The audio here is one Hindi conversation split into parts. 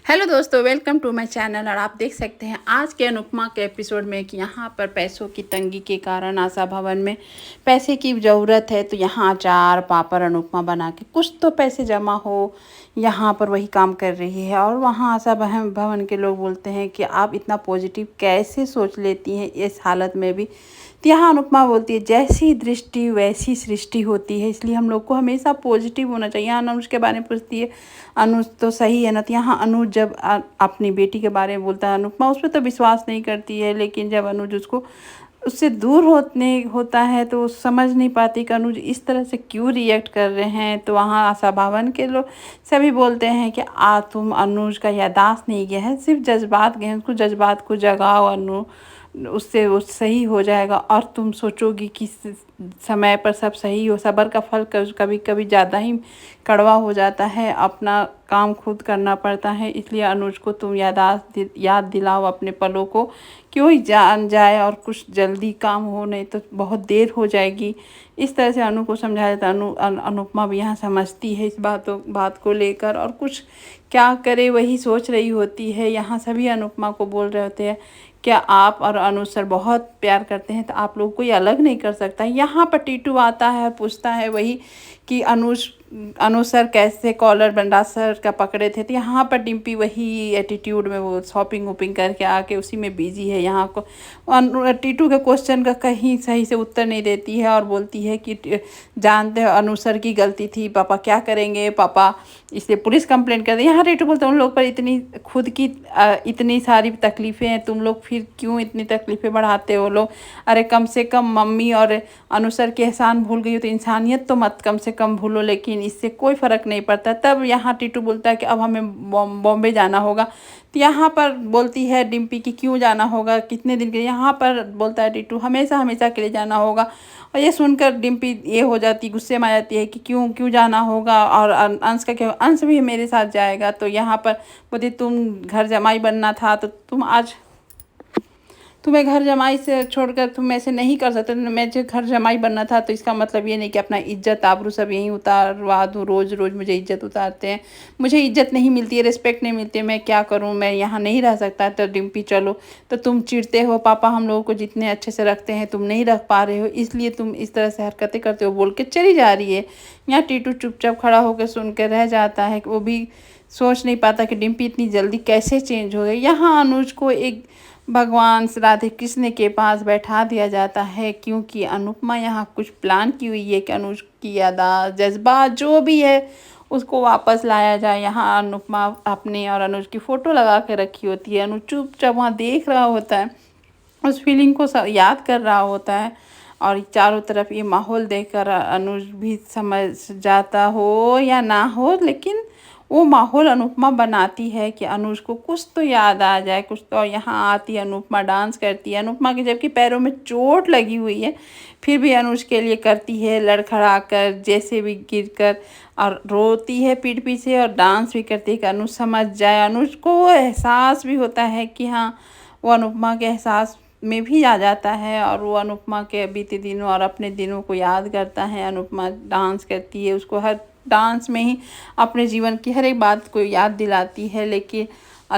हेलो दोस्तों, वेलकम टू माय चैनल। और आप देख सकते हैं आज के अनुपमा के एपिसोड में कि यहाँ पर पैसों की तंगी के कारण आशा भवन में पैसे की ज़रूरत है। तो यहाँ अचार पापड़ अनुपमा बना के कुछ तो पैसे जमा हो, यहाँ पर वही काम कर रही है। और वहाँ आशा भवन के लोग बोलते हैं कि आप इतना पॉजिटिव कैसे सोच लेती हैं इस हालत में भी। तो यहाँ अनुपमा बोलती है जैसी दृष्टि वैसी सृष्टि होती है, इसलिए हम लोग को हमेशा पॉजिटिव होना चाहिए। यहाँ अनुज के बारे में पूछती है, अनुज तो सही है ना। तो यहाँ अनुज जब अपनी बेटी के बारे में बोलता है, अनुपमा उस पर तो विश्वास नहीं करती है, लेकिन जब अनुज उससे दूर होता है तो वो समझ नहीं पाती कि अनुज इस तरह से क्यों रिएक्ट कर रहे हैं। तो वहाँ आशा भवन के लोग सभी बोलते हैं कि तुम अनुज का याददाश्त नहीं गया है, सिर्फ जज्बात गए हैं, उसको जज्बात को जगाओ उससे वो सही हो जाएगा। और तुम सोचोगी कि समय पर सब सही हो। सब्र का फल कभी कभी ज़्यादा ही कड़वा हो जाता है, अपना काम खुद करना पड़ता है। इसलिए अनुज को तुम याद दिलाओ अपने पलों को, क्यों ही जान जाए और कुछ जल्दी काम हो, नहीं तो बहुत देर हो जाएगी। इस तरह से अनु को समझाया जाता है। अनुपमा भी यहाँ समझती है इस बात को लेकर, और कुछ क्या करे वही सोच रही होती है। यहाँ सभी अनुपमा को बोल रहे होते हैं, क्या आप और अनुज सर बहुत प्यार करते हैं तो आप लोग कोई अलग नहीं कर सकता। यहाँ पर टीटू आता है, पूछता है वही कि अनुज सर कैसे कॉलर बंडा सर का पकड़े थे। तो यहाँ पर डिम्पी वही एटीट्यूड में वो शॉपिंग वॉपिंग करके आके उसी में बिजी है। यहाँ को टीटू के क्वेश्चन का कहीं सही से उत्तर नहीं देती है और बोलती है कि जानते हो अनुज सर की गलती थी, पापा क्या करेंगे, पापा इसलिए पुलिस कंप्लेंट कर दे। यहाँ टीटू बोलते हैं उन लोग पर इतनी खुद की इतनी सारी तकलीफ़ें हैं, तुम लोग फिर क्यों इतनी तकलीफ़ें बढ़ाते हो लोग। अरे कम से कम मम्मी और अनुज सर के एहसान भूल गई हो तो इंसानियत तो मत कम से कम भूलो, लेकिन इससे कोई फ़र्क नहीं पड़ता। तब यहाँ टीटू बोलता है कि अब हमें बॉम्बे जाना होगा। तो यहाँ पर बोलती है डिम्पी कि क्यों जाना होगा, कितने दिन के लिए। यहाँ पर बोलता है टीटू हमेशा हमेशा के लिए जाना होगा। और ये सुनकर डिम्पी ये हो जाती, गुस्से में आ जाती है कि क्यों क्यों जाना होगा, और अंश का क्या, अंश भी मेरे साथ जाएगा। तो यहाँ पर बोलती तुम घर जमाई बनना था तो तुम्हें घर जमाई से छोड़कर तुम ऐसे नहीं कर सकते। मैं जो घर जमाई बनना था तो इसका मतलब ये नहीं कि अपना इज्जत आबरू सब यहीं उतारवा दूँ। रोज़ रोज़ मुझे इज्जत उतारते हैं, मुझे इज्जत नहीं मिलती है, रिस्पेक्ट नहीं मिलती है, मैं क्या करूँ, मैं यहाँ नहीं रह सकता। तो डिम्पी चलो, तो तुम चिढ़ते हो पापा हम लोगों को जितने अच्छे से रखते हैं तुम नहीं रख पा रहे हो, इसलिए तुम इस तरह से हरकतें करते हो, बोल के चली जा रही है। यहाँ टीटू चुपचाप खड़ा होकर सुन के रह जाता है, वो भी सोच नहीं पाता कि डिम्पी इतनी जल्दी कैसे चेंज हो गई। यहाँ अनुज को एक भगवान राधे कृष्ण के पास बैठा दिया जाता है, क्योंकि अनुपमा यहाँ कुछ प्लान की हुई है कि अनुज की यादाश्त जज्बात जो भी है उसको वापस लाया जाए। यहाँ अनुपमा अपने और अनुज की फ़ोटो लगा के रखी होती है। अनुज चुपचाप वहाँ देख रहा होता है, उस फीलिंग को याद कर रहा होता है। और चारों तरफ ये माहौल देखकर अनुज भी समझ जाता हो या ना हो, लेकिन वो माहौल अनुपमा बनाती है कि अनुज को कुछ तो याद आ जाए कुछ तो। यहाँ आती है अनुपमा, डांस करती है। अनुपमा के जबकि पैरों में चोट लगी हुई है, फिर भी अनुज के लिए करती है लड़खड़ा कर, जैसे भी गिर कर, और रोती है पीठ पीछे और डांस भी करती है कि अनुज समझ जाए। अनुज को वो एहसास भी होता है कि हाँ, वो अनुपमा के एहसास में भी आ जाता है, और वो अनुपमा के बीते दिनों और अपने दिनों को याद करता है। अनुपमा डांस करती है, उसको हर डांस में ही अपने जीवन की हर एक बात को याद दिलाती है। लेकिन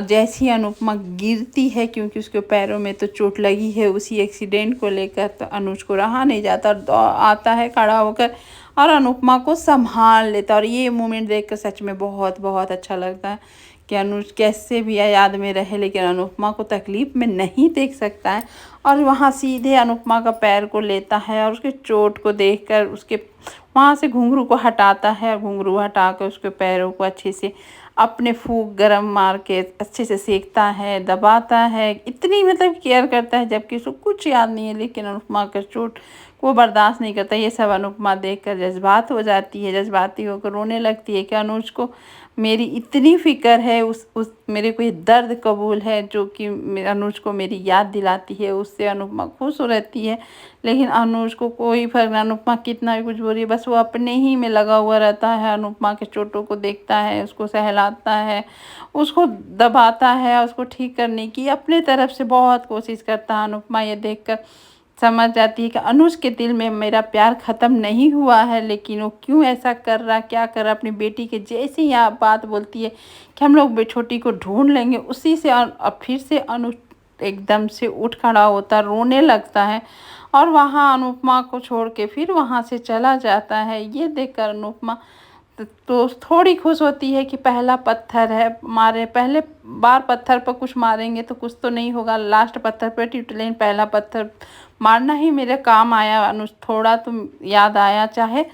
जैसे ही अनुपमा गिरती है, क्योंकि उसके पैरों में तो चोट लगी है उसी एक्सीडेंट को लेकर, तो अनुज को रहा नहीं जाता और आता है खड़ा होकर और अनुपमा को संभाल लेता। और ये मोमेंट देखकर सच में बहुत बहुत अच्छा लगता है कि अनुज कैसे भी याद में रहे, लेकिन अनुपमा को तकलीफ़ में नहीं देख सकता है। और वहाँ सीधे अनुपमा का पैर को लेता है और उसके चोट को देखकर उसके वहाँ से घुंघरू को हटाता है, और घुंघरू हटा कर उसके पैरों को अच्छे से अपने फूंक गरम मार के अच्छे से सेकता है, दबाता है, इतनी मतलब केयर करता है, जबकि उसको कुछ याद नहीं है। लेकिन अनुपमा का चोट को बर्दाश्त नहीं करता। ये सब अनुपमा देखकर जज्बात हो जाती है, जज्बाती होकर रोने लगती है कि अनुज को मेरी इतनी फ़िक्र है, उस मेरे को ये दर्द कबूल है जो कि अनुज को मेरी याद दिलाती है। उससे अनुपमा खुश हो रहती है, लेकिन अनुज को कोई फर्क नहीं, अनुपमा कितना भी कुछ बोल रही है, बस वो अपने ही में लगा हुआ रहता है। अनुपमा के चोटों को देखता है, उसको सहलाता है, उसको दबाता है, उसको ठीक करने की अपने तरफ से बहुत कोशिश करता है। अनुपमा ये देखकर समझ जाती है कि अनुज के दिल में मेरा प्यार ख़त्म नहीं हुआ है, लेकिन वो क्यों ऐसा कर रहा, क्या कर रहा। अपनी बेटी के जैसे ही आप बात बोलती है कि हम लोग छोटी को ढूंढ लेंगे, उसी से अब फिर से अनुज एकदम से उठ खड़ा होता, रोने लगता है और वहाँ अनुपमा को छोड़ के फिर वहाँ से चला जाता है। ये देखकर अनुपमा तो थोड़ी खुश होती है कि पहला पत्थर है, मारे पहले बार पत्थर पर कुछ मारेंगे तो कुछ तो नहीं होगा, लास्ट पत्थर पर टिटलेन पहला पत्थर मारना ही मेरे काम आया। अनुज थोड़ा तो याद आया, चाहे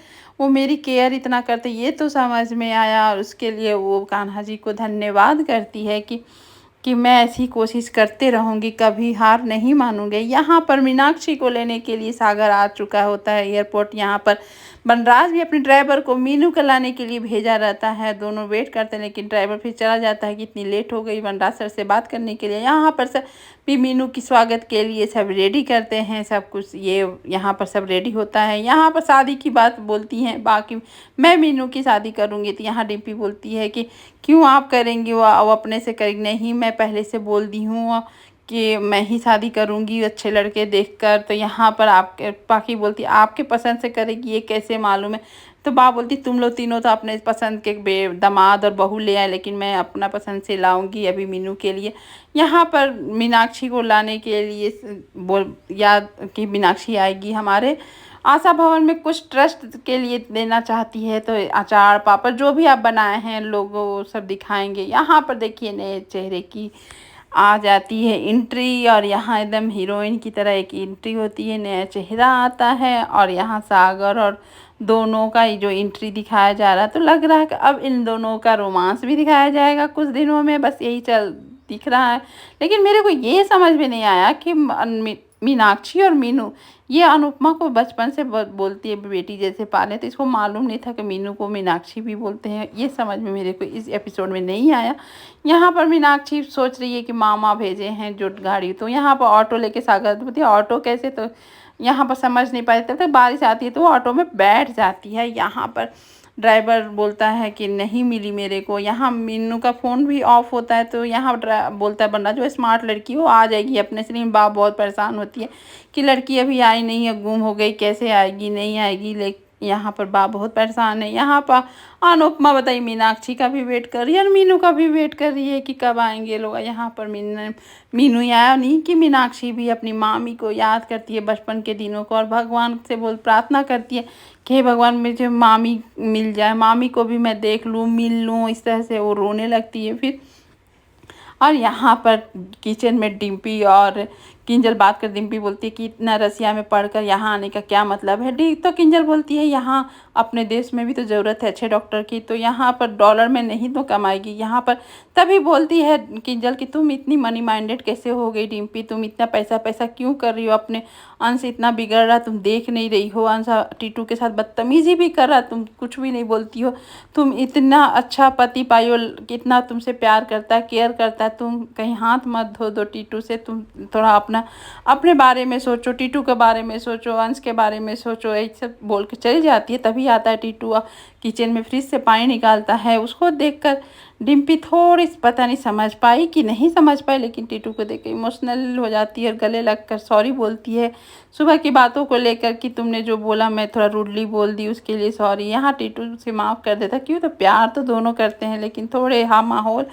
वो मेरी केयर इतना करते ये तो समझ में आया। और उसके लिए वो कान्हा जी को धन्यवाद करती है कि मैं ऐसी कोशिश करते रहूँगी, कभी हार नहीं मानूँगी। यहाँ पर मीनाक्षी को लेने के लिए सागर आ चुका होता है एयरपोर्ट। यहाँ पर बनराज भी अपने ड्राइवर को मीनू को लाने के लिए भेजा रहता है, दोनों वेट करते हैं, लेकिन ड्राइवर फिर चला जाता है कि इतनी लेट हो गई बनराज सर से बात करने के लिए। यहाँ पर सर भी मीनू की स्वागत के लिए सब रेडी करते हैं, सब कुछ ये यहाँ पर सब रेडी होता है। यहाँ पर शादी की बात बोलती हैं, बाकी मैं मीनू की शादी करूँगी, तो यहाँ डिम्पी बोलती है कि क्यों आप करेंगी, वो अपने से करेंगी। नहीं, मैं पहले से बोल दी हूँ कि मैं ही शादी करूँगी अच्छे लड़के देखकर। तो यहाँ पर आपके बाकी बोलती आपके पसंद से करेगी, ये कैसे मालूम है। तो बाप बोलती तुम लोग तीनों तो अपने पसंद के दामाद और बहू ले आए, लेकिन मैं अपना पसंद से लाऊंगी अभी मीनू के लिए। यहाँ पर मीनाक्षी को लाने के लिए बोल याद कि मीनाक्षी आएगी हमारे आशा भवन में, कुछ ट्रस्ट के लिए देना चाहती है। तो अचार पापड़ जो भी आप बनाए हैं लोगों सब दिखाएंगे। यहाँ पर देखिए नए चेहरे की आ जाती है एंट्री, और यहाँ एकदम हीरोइन की तरह एक एंट्री होती है, नया चेहरा आता है। और यहाँ सागर और दोनों का जो एंट्री दिखाया जा रहा है, तो लग रहा है कि अब इन दोनों का रोमांस भी दिखाया जाएगा कुछ दिनों में, बस यही चल दिख रहा है। लेकिन मेरे को ये समझ में नहीं आया कि मीनाक्षी और मीनू ये अनुपमा को बचपन से बोलती है बेटी जैसे पाले, तो इसको मालूम नहीं था कि मीनू को मीनाक्षी भी बोलते हैं। ये समझ में मेरे को इस एपिसोड में नहीं आया। यहाँ पर मीनाक्षी सोच रही है कि मामा भेजे हैं जो गाड़ी, तो यहाँ पर ऑटो लेके सागर बोलती है ऑटो कैसे, तो यहाँ पर समझ नहीं पाते, तब तक बारिश आती है तो वो ऑटो में बैठ जाती है। यहाँ पर ड्राइवर बोलता है कि नहीं मिली मेरे को। यहाँ मीनू का फ़ोन भी ऑफ होता है, तो यहाँ बोलता है बंदा जो स्मार्ट लड़की वो आ जाएगी अपने से। लेकिन बाप बहुत परेशान होती है कि लड़की अभी आई नहीं है, गुम हो गई, कैसे आएगी नहीं आएगी। लेकिन यहाँ पर बाप बहुत परेशान है। यहाँ पर अनुपमा बताइए मीनाक्षी का भी वेट कर रही है और मीनू का भी वेट कर रही है कि कब आएंगे लोग। यहाँ पर मीनू आया नहीं कि मीनाक्षी भी अपनी मामी को याद करती है बचपन के दिनों को, और भगवान से बोल प्रार्थना करती है कि हे भगवान मुझे मामी मिल जाए, मामी को भी मैं देख लूँ, मिल लूँ। इस तरह से वो रोने लगती है फिर। और यहाँ पर किचन में डिम्पी और किंजल बात कर, डिम्पी बोलती है कि इतना रसिया में पढ़कर यहाँ आने का क्या मतलब है। डी तो किंजल बोलती है यहाँ अपने देश में भी तो ज़रूरत है अच्छे डॉक्टर की, तो यहाँ पर डॉलर में नहीं तो कमाएगी। यहाँ पर तभी बोलती है किंजल कि तुम इतनी मनी माइंडेड कैसे हो गई डिम्पी, तुम इतना पैसा पैसा क्यों कर रही हो, अपने अंश इतना बिगड़ रहा तुम देख नहीं रही हो, अंश टीटू के साथ बदतमीजी भी कर रहा तुम कुछ भी नहीं बोलती हो। तुम इतना अच्छा पति पाई हो, कितना तुमसे प्यार करता है केयर करता है, तुम कहीं हाथ मत धो दो टीटू से, तुम थोड़ा अपने बारे में सोचो, टीटू के बारे में सोचो, अंश के बारे में सोचो। ये सब बोल के चली जाती है। तभी आता है टीटू किचन में फ्रिज से पानी निकालता है। उसको देखकर डिम्पी थोड़ी पता नहीं समझ पाई कि नहीं समझ पाई, लेकिन टीटू को देख के इमोशनल हो जाती है और गले लगकर सॉरी बोलती है सुबह की बातों को लेकर कि तुमने जो बोला मैं थोड़ा रूडली बोल दी उसके लिए सॉरी। यहाँ टीटू से माफ़ कर देता, क्यों तो प्यार तो दोनों करते हैं, लेकिन थोड़े हाँ माहौल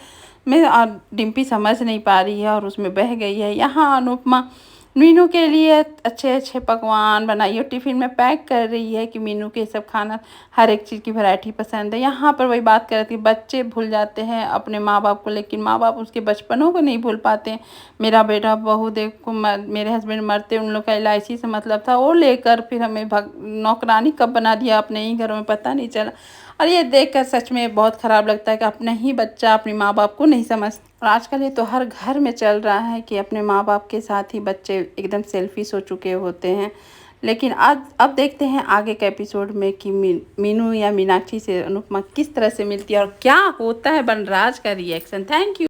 में डिम्पी समझ नहीं पा रही है और उसमें बह गई है। यहाँ अनुपमा मीनू के लिए अच्छे अच्छे पकवान बनाई और टिफ़िन में पैक कर रही है कि मीनू के सब खाना हर एक चीज़ की वैरायटी पसंद है। यहाँ पर वही बात कर रही थी, बच्चे भूल जाते हैं अपने माँ बाप को, लेकिन माँ बाप उसके बचपनों को नहीं भूल पाते। मेरा बेटा बहू देखो मेरे हस्बैंड मरते उन लोग का LIC से मतलब था, वो लेकर फिर हमें नौकरानी कब बना दिया अपने ही घरों में पता नहीं चला। और ये देखकर सच में बहुत ख़राब लगता है कि अपना ही बच्चा अपने माँ बाप को नहीं समझता। और आजकल ये तो हर घर में चल रहा है कि अपने माँ बाप के साथ ही बच्चे एकदम सेल्फिश हो चुके होते हैं। लेकिन आज अब देखते हैं आगे के एपिसोड में कि मीनू या मीनाक्षी से अनुपमा किस तरह से मिलती है और क्या होता है बनराज का रिएक्शन। Thank you.